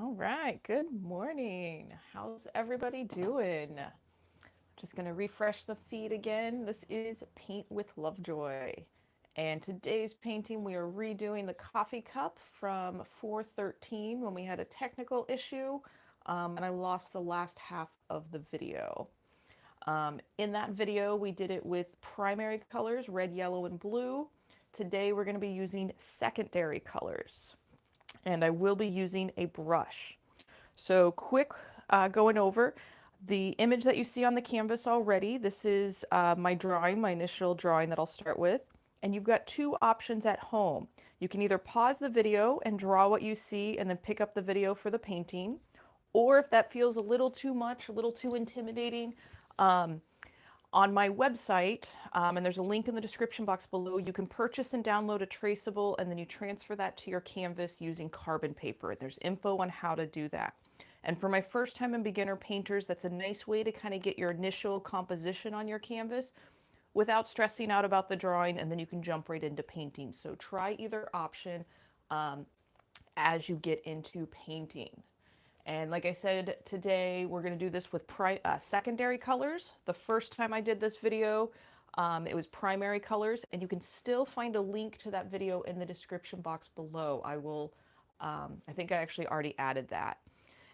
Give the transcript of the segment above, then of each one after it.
All right, good morning. How's everybody doing? Just going to refresh the feed again. This is Paint with Lovejoy. And today's painting, we are redoing the coffee cup from 413 when we had a technical issue, and I lost the last half of the video. In that video, we did it with primary colors, red, yellow, and blue. Today, we're going to be using secondary colors, and I will be using a brush. So quick going over the image that you see on the canvas already. This is my drawing, my initial drawing that I'll start with. And you've got two options at home. You can either pause the video and draw what you see and then pick up the video for the painting. Or if that feels a little too much, a little too intimidating, on my website, and there's a link in the description box below, you can purchase and download a Traceable, and then you transfer that to your canvas using carbon paper. There's info on how to do that. And for my first time and beginner painters, that's a nice way to kind of get your initial composition on your canvas without stressing out about the drawing, and then you can jump right into painting. So try either option as you get into painting. And like I said, today we're going to do this with secondary colors. The first time I did this video, it was primary colors, and you can still find a link to that video in the description box below. I think I actually already added that.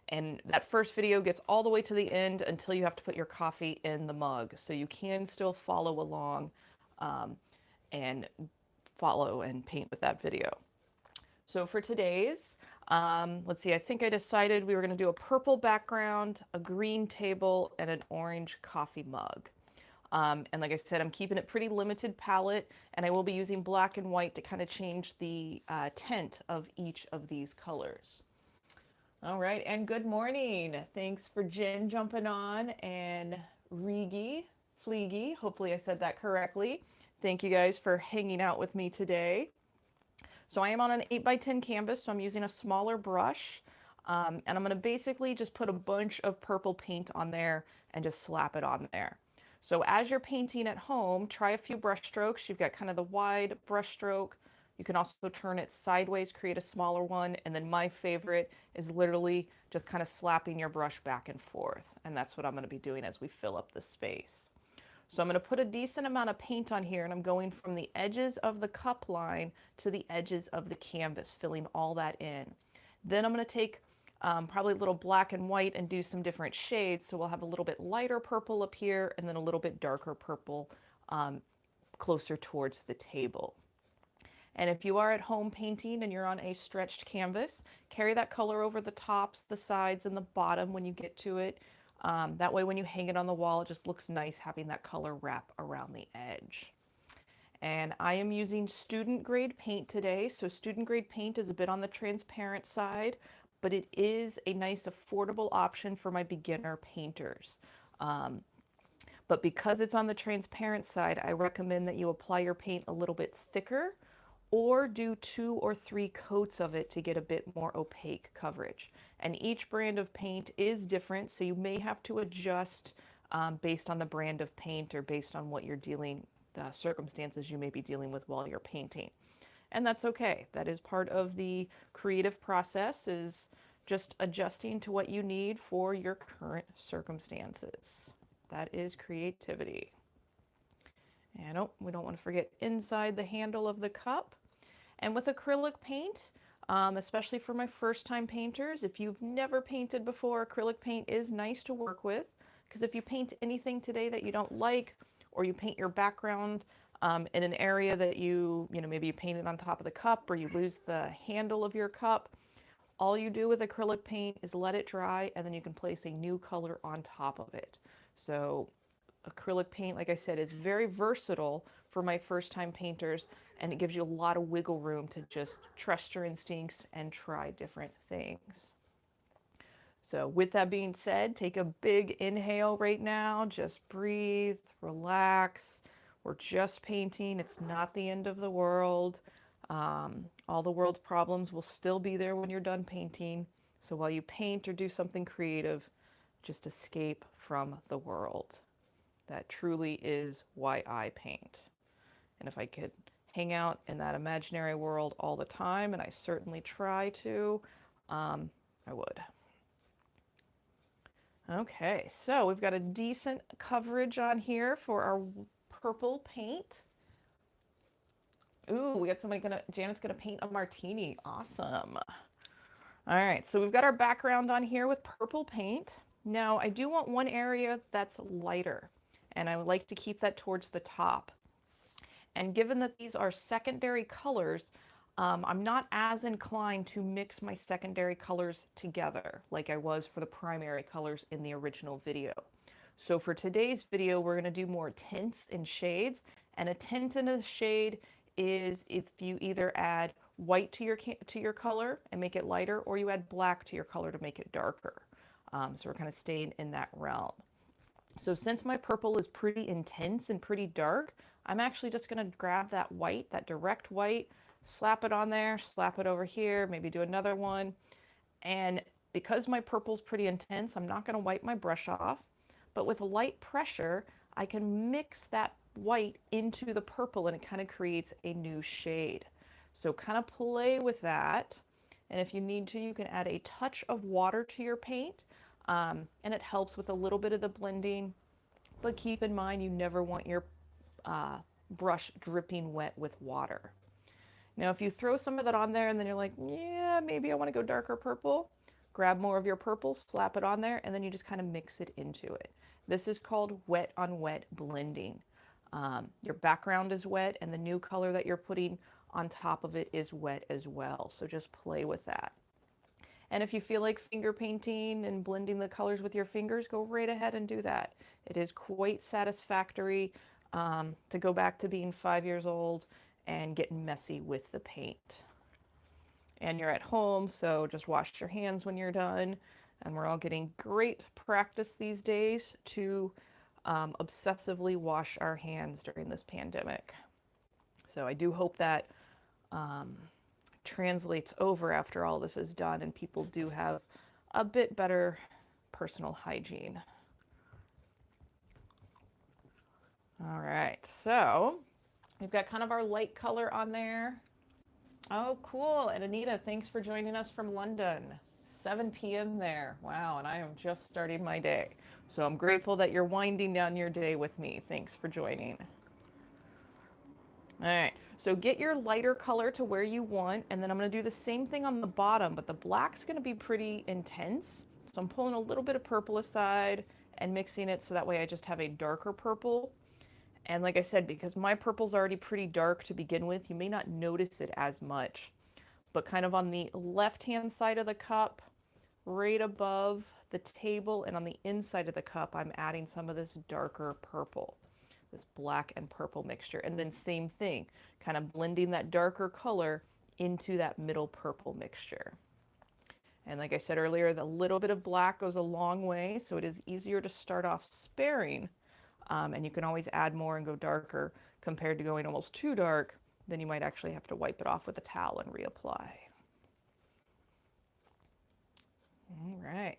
And that first video gets all the way to the end until you have to put your coffee in the mug. So you can still follow along and follow and paint with that video. So for today's, let's see, I think I decided we were going to do a purple background, a green table, and an orange coffee mug. And like I said, I'm keeping it pretty limited palette, and I will be using black and white to kind of change the tint of each of these colors. All right, and good morning. Thanks for Jen jumping on and Rigi, Fleegi. Hopefully I said that correctly. Thank you guys for hanging out with me today. So I am on an 8x10 canvas, so I'm using a smaller brush. And I'm going to basically just put a bunch of purple paint on there and just slap it on there. So as you're painting at home, try a few brush strokes. You've got kind of the wide brush stroke. You can also turn it sideways, create a smaller one. And then my favorite is literally just kind of slapping your brush back and forth. And that's what I'm going to be doing as we fill up the space. So I'm going to put a decent amount of paint on here, and I'm going from the edges of the cup line to the edges of the canvas, filling all that in. Then I'm going to take probably a little black and white and do some different shades. So we'll have a little bit lighter purple up here and then a little bit darker purple closer towards the table. And if you are at home painting and you're on a stretched canvas, carry that color over the tops, the sides, and the bottom when you get to it. That way when you hang it on the wall, it just looks nice having that color wrap around the edge. And I am using student grade paint today. So student grade paint is a bit on the transparent side, but it is a nice affordable option for my beginner painters. But because it's on the transparent side, I recommend that you apply your paint a little bit thicker or do 2 or 3 coats of it to get a bit more opaque coverage. And each brand of paint is different, so you may have to adjust based on the brand of paint or based on what you're dealing, the circumstances you may be dealing with while you're painting. And that's okay. That is part of the creative process, is just adjusting to what you need for your current circumstances. That is creativity. And oh, we don't want to forget inside the handle of the cup. And with acrylic paint, especially for my first time painters, if you've never painted before, acrylic paint is nice to work with, because if you paint anything today that you don't like, or you paint your background in an area that maybe you painted on top of the cup, or you lose the handle of your cup, all you do with acrylic paint is let it dry, and then you can place a new color on top of it. So acrylic paint, like I said, is very versatile for my first time painters, and it gives you a lot of wiggle room to just trust your instincts and try different things. So with that being said, take a big inhale right now. Just breathe, relax. We're just painting. It's not the end of the world. All the world's problems will still be there when you're done painting. So while you paint or do something creative, just escape from the world. That truly is why I paint. And if I could hang out in that imaginary world all the time, and I certainly try to, I would. Okay, so we've got a decent coverage on here for our purple paint. Ooh, we got somebody Janet's gonna paint a martini. Awesome. All right, so we've got our background on here with purple paint. Now I do want one area that's lighter, and I would like to keep that towards the top. And given that these are secondary colors, I'm not as inclined to mix my secondary colors together like I was for the primary colors in the original video. So for today's video, we're going to do more tints and shades. And a tint and a shade is if you either add white to your color and make it lighter, or you add black to your color to make it darker. So we're kind of staying in that realm. So since my purple is pretty intense and pretty dark, I'm actually just going to grab that white, that direct white, slap it on there, slap it over here, maybe do another one. And because my purple's pretty intense, I'm not going to wipe my brush off, but with light pressure, I can mix that white into the purple and it kind of creates a new shade. So kind of play with that. And if you need to, you can add a touch of water to your paint. And it helps with a little bit of the blending, but keep in mind you never want your brush dripping wet with water. Now, if you throw some of that on there and then you're like, yeah, maybe I want to go darker purple, grab more of your purple, slap it on there, and then you just kind of mix it into it. This is called wet on wet blending. Your background is wet and the new color that you're putting on top of it is wet as well. So just play with that. And if you feel like finger painting and blending the colors with your fingers, go right ahead and do that. It is quite satisfactory to go back to being 5 years old and get messy with the paint. And you're at home, so just wash your hands when you're done. And we're all getting great practice these days to obsessively wash our hands during this pandemic. So I do hope that translates over after all this is done and people do have a bit better personal hygiene. All right, so we've got kind of our light color on there. Oh, cool. And Anita, thanks for joining us from London. 7 p.m. there. Wow, and I am just starting my day. So I'm grateful that you're winding down your day with me. Thanks for joining. All right, so get your lighter color to where you want, and then I'm going to do the same thing on the bottom, but the black's going to be pretty intense. So I'm pulling a little bit of purple aside and mixing it so that way I just have a darker purple. And like I said, because my purple's already pretty dark to begin with, you may not notice it as much. But kind of on the left-hand side of the cup, right above the table, and on the inside of the cup, I'm adding some of this darker purple, this black and purple mixture. And then same thing, kind of blending that darker color into that middle purple mixture. And like I said earlier, the little bit of black goes a long way, so it is easier to start off sparing. And you can always add more and go darker compared to going almost too dark. Then you might actually have to wipe it off with a towel and reapply. All right.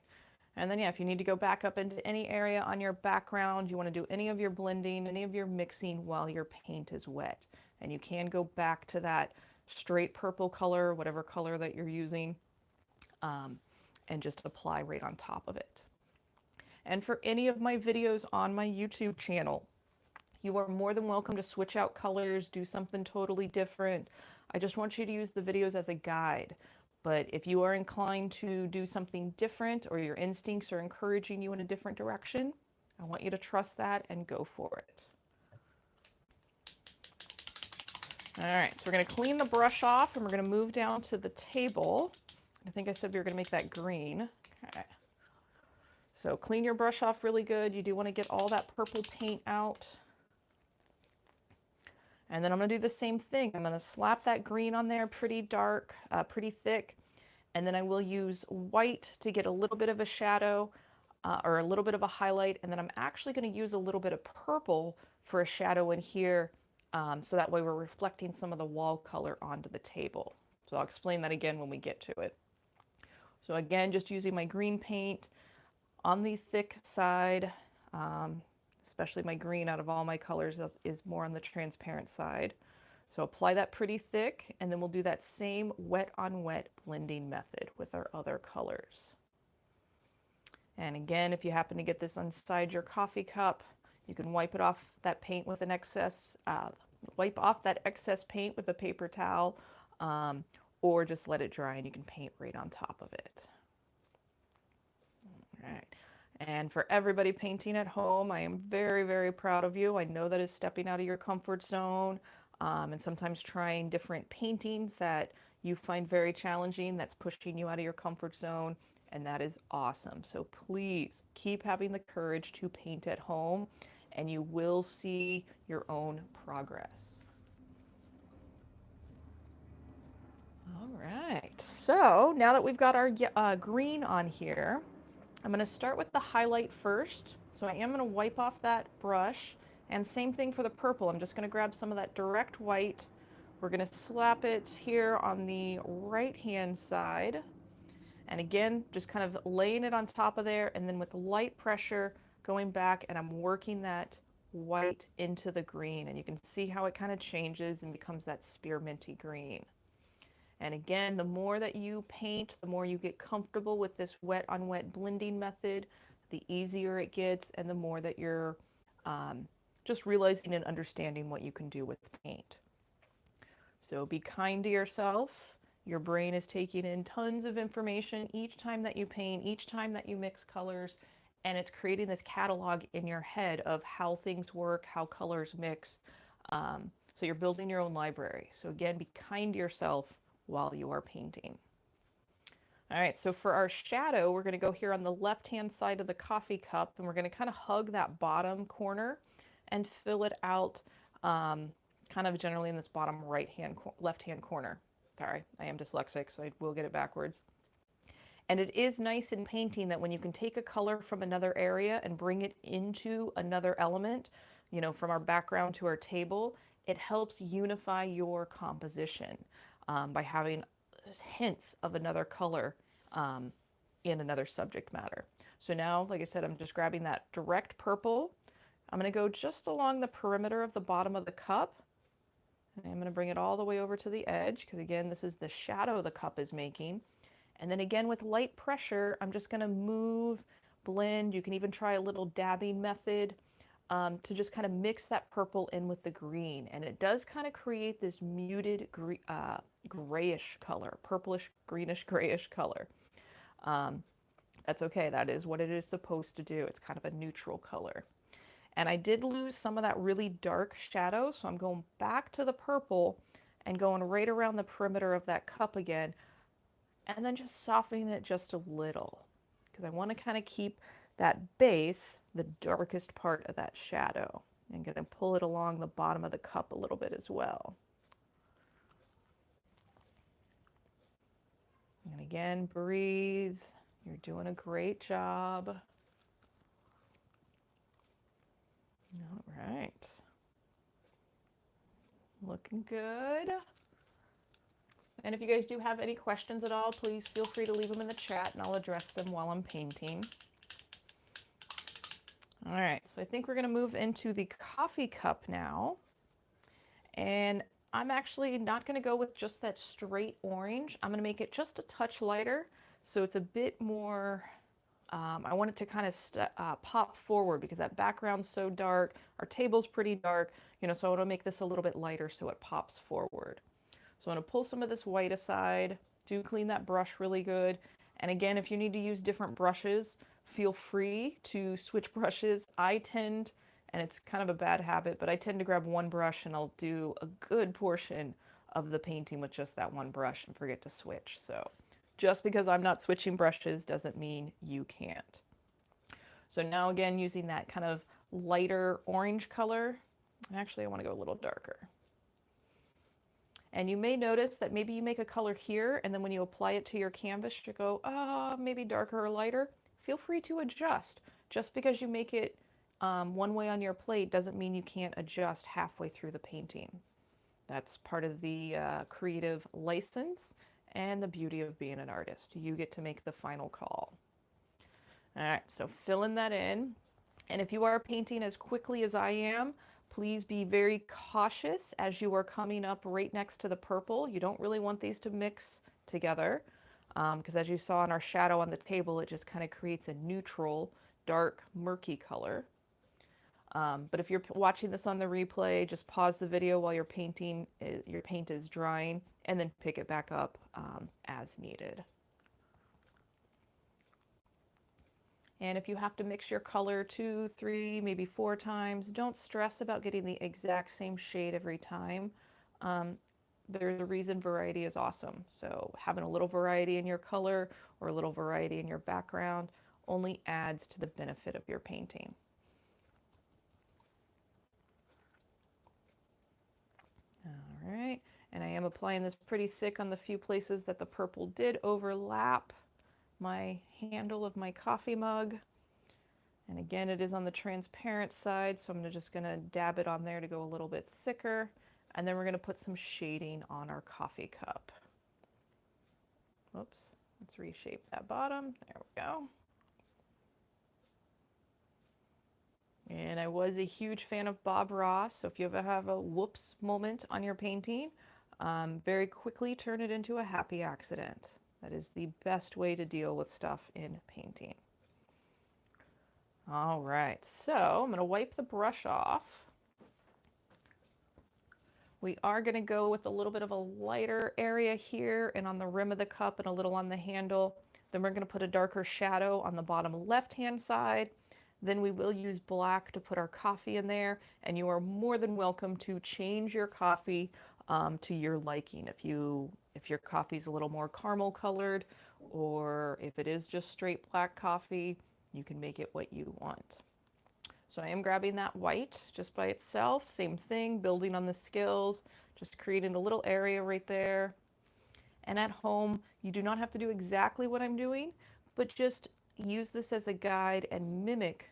And then, yeah, if you need to go back up into any area on your background, you want to do any of your blending, any of your mixing while your paint is wet. And you can go back to that straight purple color, whatever color that you're using, and just apply right on top of it. And for any of my videos on my YouTube channel, you are more than welcome to switch out colors, do something totally different. I just want you to use the videos as a guide. But if you are inclined to do something different or your instincts are encouraging you in a different direction, I want you to trust that and go for it. All right, so we're going to clean the brush off and we're going to move down to the table. I think I said we were going to make that green. Okay. So clean your brush off really good. You do want to get all that purple paint out. And then I'm going to do the same thing. I'm going to slap that green on there pretty dark, pretty thick. And then I will use white to get a little bit of a shadow or a little bit of a highlight. And then I'm actually going to use a little bit of purple for a shadow in here. So that way we're reflecting some of the wall color onto the table. So I'll explain that again when we get to it. So again, just using my green paint on the thick side, especially my green out of all my colors is more on the transparent side. So apply that pretty thick, and then we'll do that same wet on wet blending method with our other colors. And again, if you happen to get this inside your coffee cup, you can wipe it off that paint with an excess, wipe off that excess paint with a paper towel, or just let it dry and you can paint right on top of it. All right. And for everybody painting at home, I am very, very proud of you. I know that is stepping out of your comfort zone, and sometimes trying different paintings that you find very challenging, that's pushing you out of your comfort zone, and that is awesome. So please keep having the courage to paint at home, and you will see your own progress. All right, so now that we've got our green on here, I'm going to start with the highlight first. So I am going to wipe off that brush, and same thing for the purple. I'm just going to grab some of that direct white. We're going to slap it here on the right hand side, and again just kind of laying it on top of there, and then with light pressure going back, and I'm working that white into the green, and you can see how it kind of changes and becomes that spearminty green. And again, the more that you paint, the more you get comfortable with this wet on wet blending method, the easier it gets, and the more that you're just realizing and understanding what you can do with paint. So be kind to yourself. Your brain is taking in tons of information each time that you paint, each time that you mix colors, and it's creating this catalog in your head of how things work, how colors mix. So you're building your own library. So again, be kind to yourself while you are painting. All right, so for our shadow, we're going to go here on the left-hand side of the coffee cup, and we're going to kind of hug that bottom corner and fill it out kind of generally in this bottom left-hand corner. Sorry, I am dyslexic, so I will get it backwards. And it is nice in painting that when you can take a color from another area and bring it into another element, you know, from our background to our table, it helps unify your composition by having hints of another color in another subject matter. So now, like I said, I'm just grabbing that direct purple. I'm going to go just along the perimeter of the bottom of the cup. And I'm going to bring it all the way over to the edge, because again, this is the shadow the cup is making. And then again, with light pressure, I'm just going to move, blend. You can even try a little dabbing method to just kind of mix that purple in with the green. And it does kind of create this muted grayish color, purplish, greenish, grayish color. That's okay. That is what it is supposed to do. It's kind of a neutral color. And I did lose some of that really dark shadow, so I'm going back to the purple and going right around the perimeter of that cup again, and then just softening it just a little, because I want to kind of keep that base, the darkest part of that shadow. I'm going to pull it along the bottom of the cup a little bit as well. And again, breathe. You're doing a great job. All right. Looking good. And if you guys do have any questions at all, please feel free to leave them in the chat and I'll address them while I'm painting. All right, so I think we're going to move into the coffee cup now. And I'm actually not going to go with just that straight orange. I'm going to make it just a touch lighter, so it's a bit more, I want it to kind of pop forward, because that background's so dark, our table's pretty dark, you know, so I want to make this a little bit lighter so it pops forward. So I'm going to pull some of this white aside, do clean that brush really good. And again, if you need to use different brushes, feel free to switch brushes. I tend, and it's kind of a bad habit, but I tend to grab one brush and I'll do a good portion of the painting with just that one brush and forget to switch. So just because I'm not switching brushes doesn't mean you can't. So now again, using that kind of lighter orange color, actually I want to go a little darker. And you may notice that maybe you make a color here, and then when you apply it to your canvas, you go, maybe darker or lighter. Feel free to adjust. Just because you make it one way on your plate doesn't mean you can't adjust halfway through the painting. That's part of the creative license and the beauty of being an artist. You get to make the final call. All right, so filling that in. And if you are painting as quickly as I am, Please be very cautious as you are coming up right next to the purple. You don't really want these to mix together because as you saw in our shadow on the table, it just kind of creates a neutral, dark, murky color. But if you're watching this on the replay, just pause the video while you're painting, your paint is drying, and then pick it back up as needed. And if you have to mix your color 2, 3, maybe 4 times, don't stress about getting the exact same shade every time. There's a reason variety is awesome. So having a little variety in your color or a little variety in your background only adds to the benefit of your painting. All right, and I am applying this pretty thick on the few places that the purple did overlap my handle of my coffee mug. And again, it is on the transparent side, so I'm just gonna dab it on there to go a little bit thicker. And then we're gonna put some shading on our coffee cup. Whoops, let's reshape that bottom. There we go. And I was a huge fan of Bob Ross, so if you ever have a whoops moment on your painting, very quickly turn it into a happy accident. That is the best way to deal with stuff in painting. All right, so I'm going to wipe the brush off. We are going to go with a little bit of a lighter area here and on the rim of the cup and a little on the handle. Then we're going to put a darker shadow on the bottom left-hand side. Then we will use black to put our coffee in there, and you are more than welcome to change your coffee to your liking. If your coffee's a little more caramel colored, or if it is just straight black coffee, you can make it what you want. So I am grabbing that white just by itself, same thing, building on the skills, just creating a little area right there. And at home, you do not have to do exactly what I'm doing, but just use this as a guide and mimic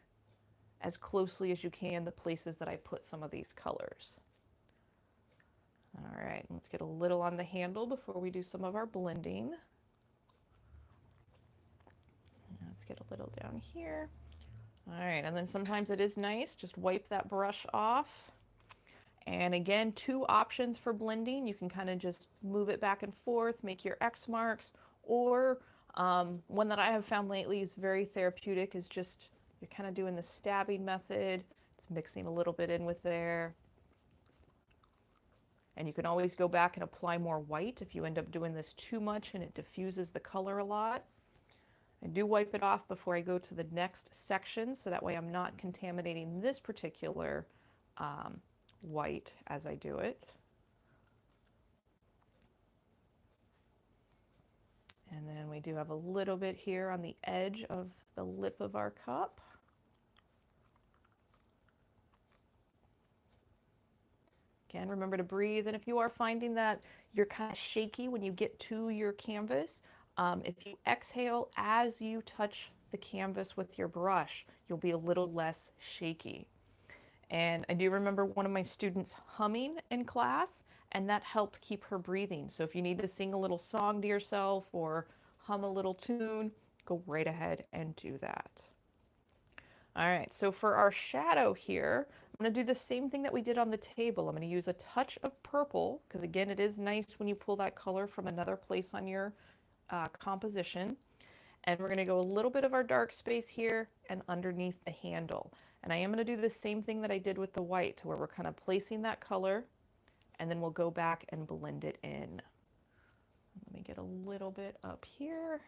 as closely as you can the places that I put some of these colors. All right, let's get a little on the handle before we do some of our blending. Let's get a little down here. All right, and then sometimes it is nice, just wipe that brush off. And again, 2 options for blending. You can kind of just move it back and forth, make your X marks, or one that I have found lately is very therapeutic is just, you're kind of doing the stabbing method. It's mixing a little bit in with there. And you can always go back and apply more white if you end up doing this too much and it diffuses the color a lot. I do wipe it off before I go to the next section, so that way I'm not contaminating this particular white as I do it. And then we do have a little bit here on the edge of the lip of our cup. Again, remember to breathe. And if you are finding that you're kind of shaky when you get to your canvas, if you exhale as you touch the canvas with your brush, you'll be a little less shaky. And I do remember one of my students humming in class, and that helped keep her breathing. So if you need to sing a little song to yourself or hum a little tune, go right ahead and do that. All right, so for our shadow here, I'm going to do the same thing that we did on the table. I'm going to use a touch of purple, because again, it is nice when you pull that color from another place on your composition. And we're going to go a little bit of our dark space here and underneath the handle. And I am going to do the same thing that I did with the white, where we're kind of placing that color, and then we'll go back and blend it in. Let me get a little bit up here.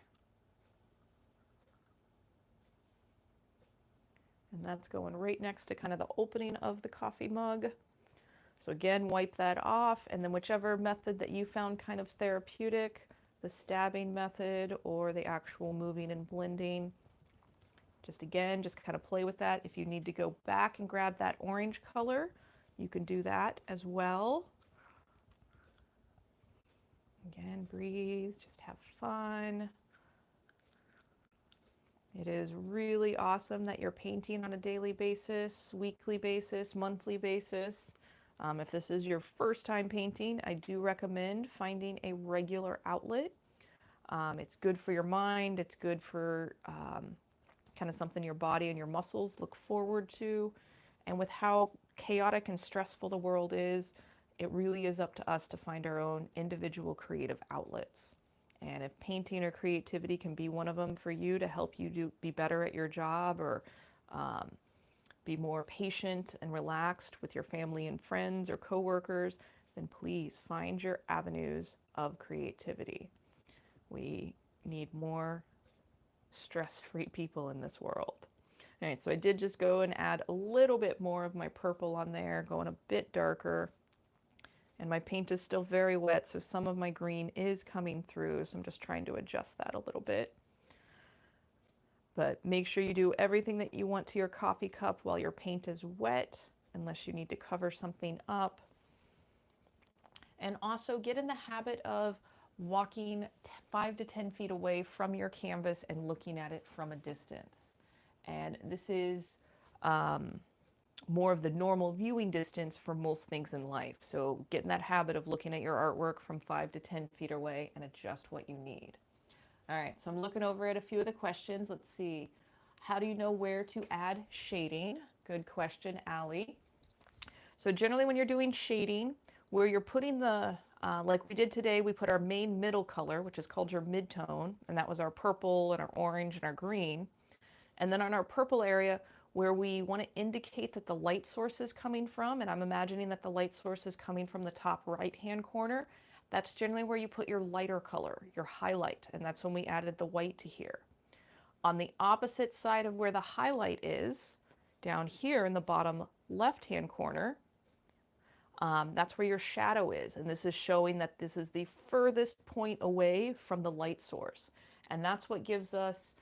And that's going right next to kind of the opening of the coffee mug. So again, wipe that off, and then whichever method that you found kind of therapeutic, the stabbing method or the actual moving and blending, just again, just kind of play with that. If you need to go back and grab that orange color, you can do that as well. Again, breathe, just have fun. It is really awesome that you're painting on a daily basis, weekly basis, monthly basis. If this is your first time painting, I do recommend finding a regular outlet. It's good for your mind. It's good for kind of something your body and your muscles look forward to. And with how chaotic and stressful the world is, it really is up to us to find our own individual creative outlets. And if painting or creativity can be one of them for you to help you be better at your job, or um, be more patient and relaxed with your family and friends or coworkers, then please find your avenues of creativity. We need more stress-free people in this world. All right, so I did just go and add a little bit more of my purple on there, going a bit darker. And my paint is still very wet, so some of my green is coming through, so I'm just trying to adjust that a little bit. But make sure you do everything that you want to your coffee cup while your paint is wet, unless you need to cover something up. And also get in the habit of walking 5 to 10 feet away from your canvas and looking at it from a distance. And this is more of the normal viewing distance for most things in life. So get in that habit of looking at your artwork from 5 to 10 feet away and adjust what you need. All right, so I'm looking over at a few of the questions. Let's see. How do you know where to add shading? Good question, Allie. So generally when you're doing shading, where you're putting the, like we did today, we put our main middle color, which is called your midtone, and that was our purple and our orange and our green. And then on our purple area, where we want to indicate that the light source is coming from, and I'm imagining that the light source is coming from the top right-hand corner, that's generally where you put your lighter color, your highlight, and that's when we added the white to here. On the opposite side of where the highlight is, down here in the bottom left-hand corner, that's where your shadow is, and this is showing that this is the furthest point away from the light source. And that's what gives us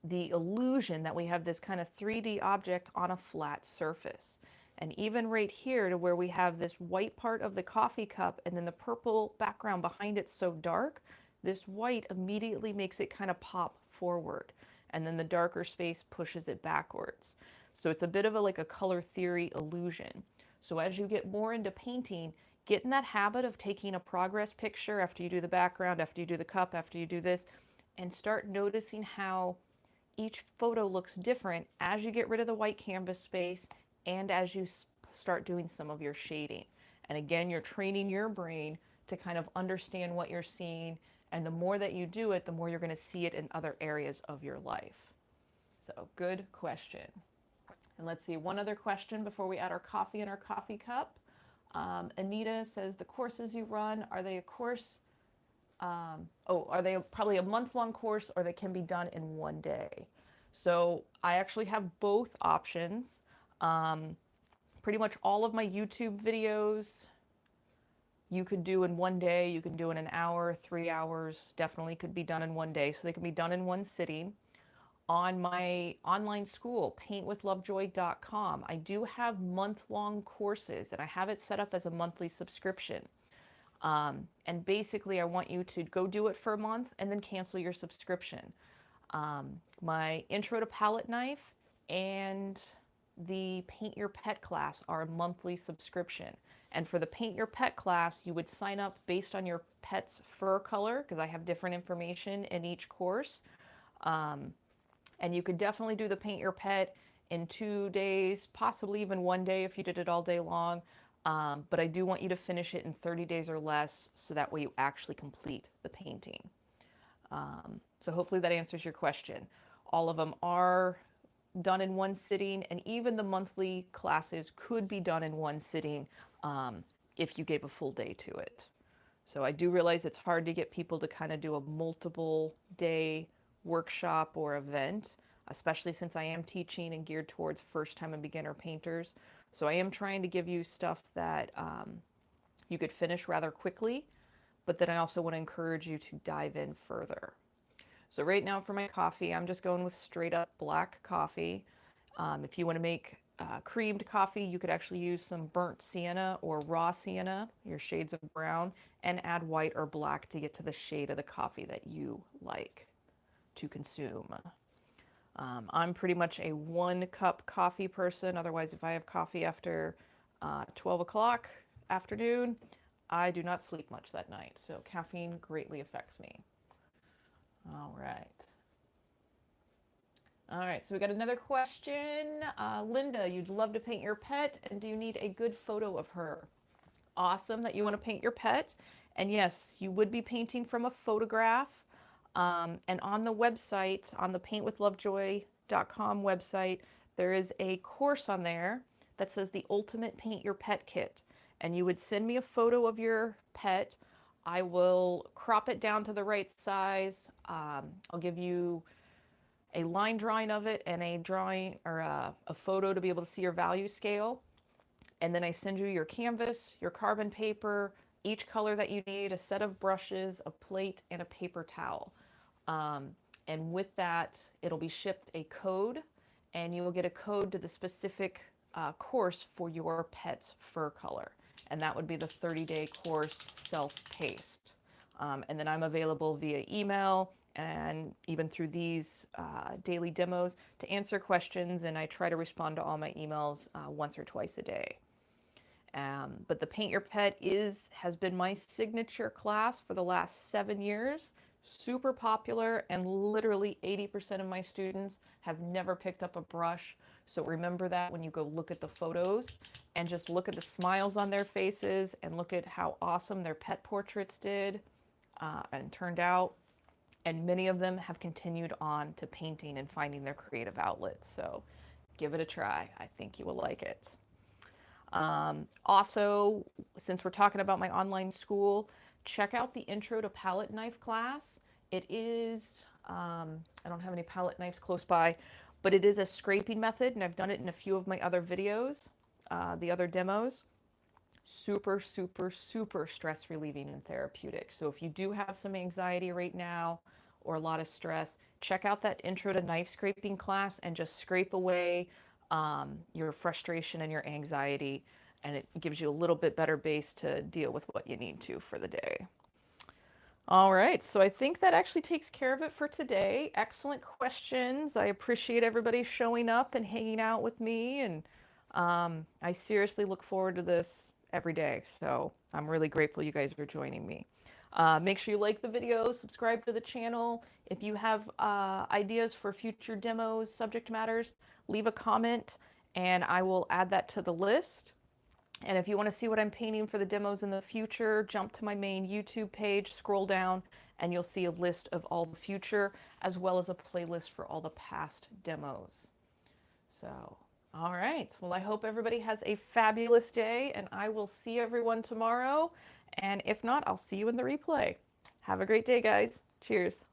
the illusion that we have this kind of 3D object on a flat surface. And even right here to where we have this white part of the coffee cup and then the purple background behind it so dark, this white immediately makes it kind of pop forward. And then the darker space pushes it backwards. So it's a bit of like a color theory illusion. So as you get more into painting, get in that habit of taking a progress picture after you do the background, after you do the cup, after you do this, and start noticing how each photo looks different as you get rid of the white canvas space and as you start doing some of your shading. And again, you're training your brain to kind of understand what you're seeing, and the more that you do it, the more you're going to see it in other areas of your life. So good question. And let's see, one other question before we add our coffee in our coffee cup. Anita says, the courses you run, are they a course? Are they probably a month-long course, or they can be done in one day? So I actually have both options. Pretty much all of my YouTube videos you could do in one day. You can do in an hour, 3 hours, definitely could be done in one day. So they can be done in one sitting. On my online school, paintwithlovejoy.com, I do have month-long courses, and I have it set up as a monthly subscription. And basically, I want you to go do it for a month and then cancel your subscription. My Intro to Palette Knife and the Paint Your Pet class are a monthly subscription. And for the Paint Your Pet class, you would sign up based on your pet's fur color, because I have different information in each course. And you could definitely do the Paint Your Pet in 2 days, possibly even one day if you did it all day long. But I do want you to finish it in 30 days or less, so that way you actually complete the painting. So hopefully that answers your question. All of them are done in one sitting, and even the monthly classes could be done in one sitting if you gave a full day to it. So I do realize it's hard to get people to kind of do a multiple day workshop or event, especially since I am teaching and geared towards first-time and beginner painters. So I am trying to give you stuff that you could finish rather quickly, but then I also want to encourage you to dive in further. So right now for my coffee, I'm just going with straight up black coffee. If you want to make creamed coffee, you could actually use some burnt sienna or raw sienna, your shades of brown, and add white or black to get to the shade of the coffee that you like to consume. I'm pretty much a 1-cup coffee person. Otherwise, if I have coffee after 12 o'clock afternoon, I do not sleep much that night. So caffeine greatly affects me. All right. All right, so we got another question. Linda, you'd love to paint your pet, and do you need a good photo of her? Awesome that you want to paint your pet. And yes, you would be painting from a photograph. And on the website, on the paintwithlovejoy.com website, there is a course on there that says the Ultimate Paint Your Pet Kit. And you would send me a photo of your pet. I will crop it down to the right size. I'll give you a line drawing of it and a drawing or a photo to be able to see your value scale. And then I send you your canvas, your carbon paper, each color that you need, a set of brushes, a plate, and a paper towel. And with that, it'll be shipped a code, and you will get a code to the specific course for your pet's fur color. And that would be the 30-day course self-paced. And then I'm available via email and even through these daily demos to answer questions, and I try to respond to all my emails once or twice a day. But the Paint Your Pet has been my signature class for the last 7 years. Super popular, and literally 80% of my students have never picked up a brush. So remember that when you go look at the photos, and just look at the smiles on their faces and look at how awesome their pet portraits did and turned out. And many of them have continued on to painting and finding their creative outlets. So give it a try. I think you will like it. Also, since we're talking about my online school, check out the Intro to Palette Knife class. It is, I don't have any palette knives close by, but it is a scraping method, and I've done it in a few of my other videos, the other demos. Super, super, super stress relieving and therapeutic. So if you do have some anxiety right now or a lot of stress, check out that Intro to Knife Scraping class and just scrape away your frustration and your anxiety, and it gives you a little bit better base to deal with what you need to for the day. All right, so I think that actually takes care of it for today. Excellent questions. I appreciate everybody showing up and hanging out with me, and I seriously look forward to this every day. So I'm really grateful you guys are joining me. Make sure you like the video, subscribe to the channel. If you have ideas for future demos, subject matters, leave a comment and I will add that to the list. And if you want to see what I'm painting for the demos in the future, jump to my main YouTube page, scroll down, and you'll see a list of all the future, as well as a playlist for all the past demos. So, all right. Well, I hope everybody has a fabulous day, and I will see everyone tomorrow. And if not, I'll see you in the replay. Have a great day, guys. Cheers.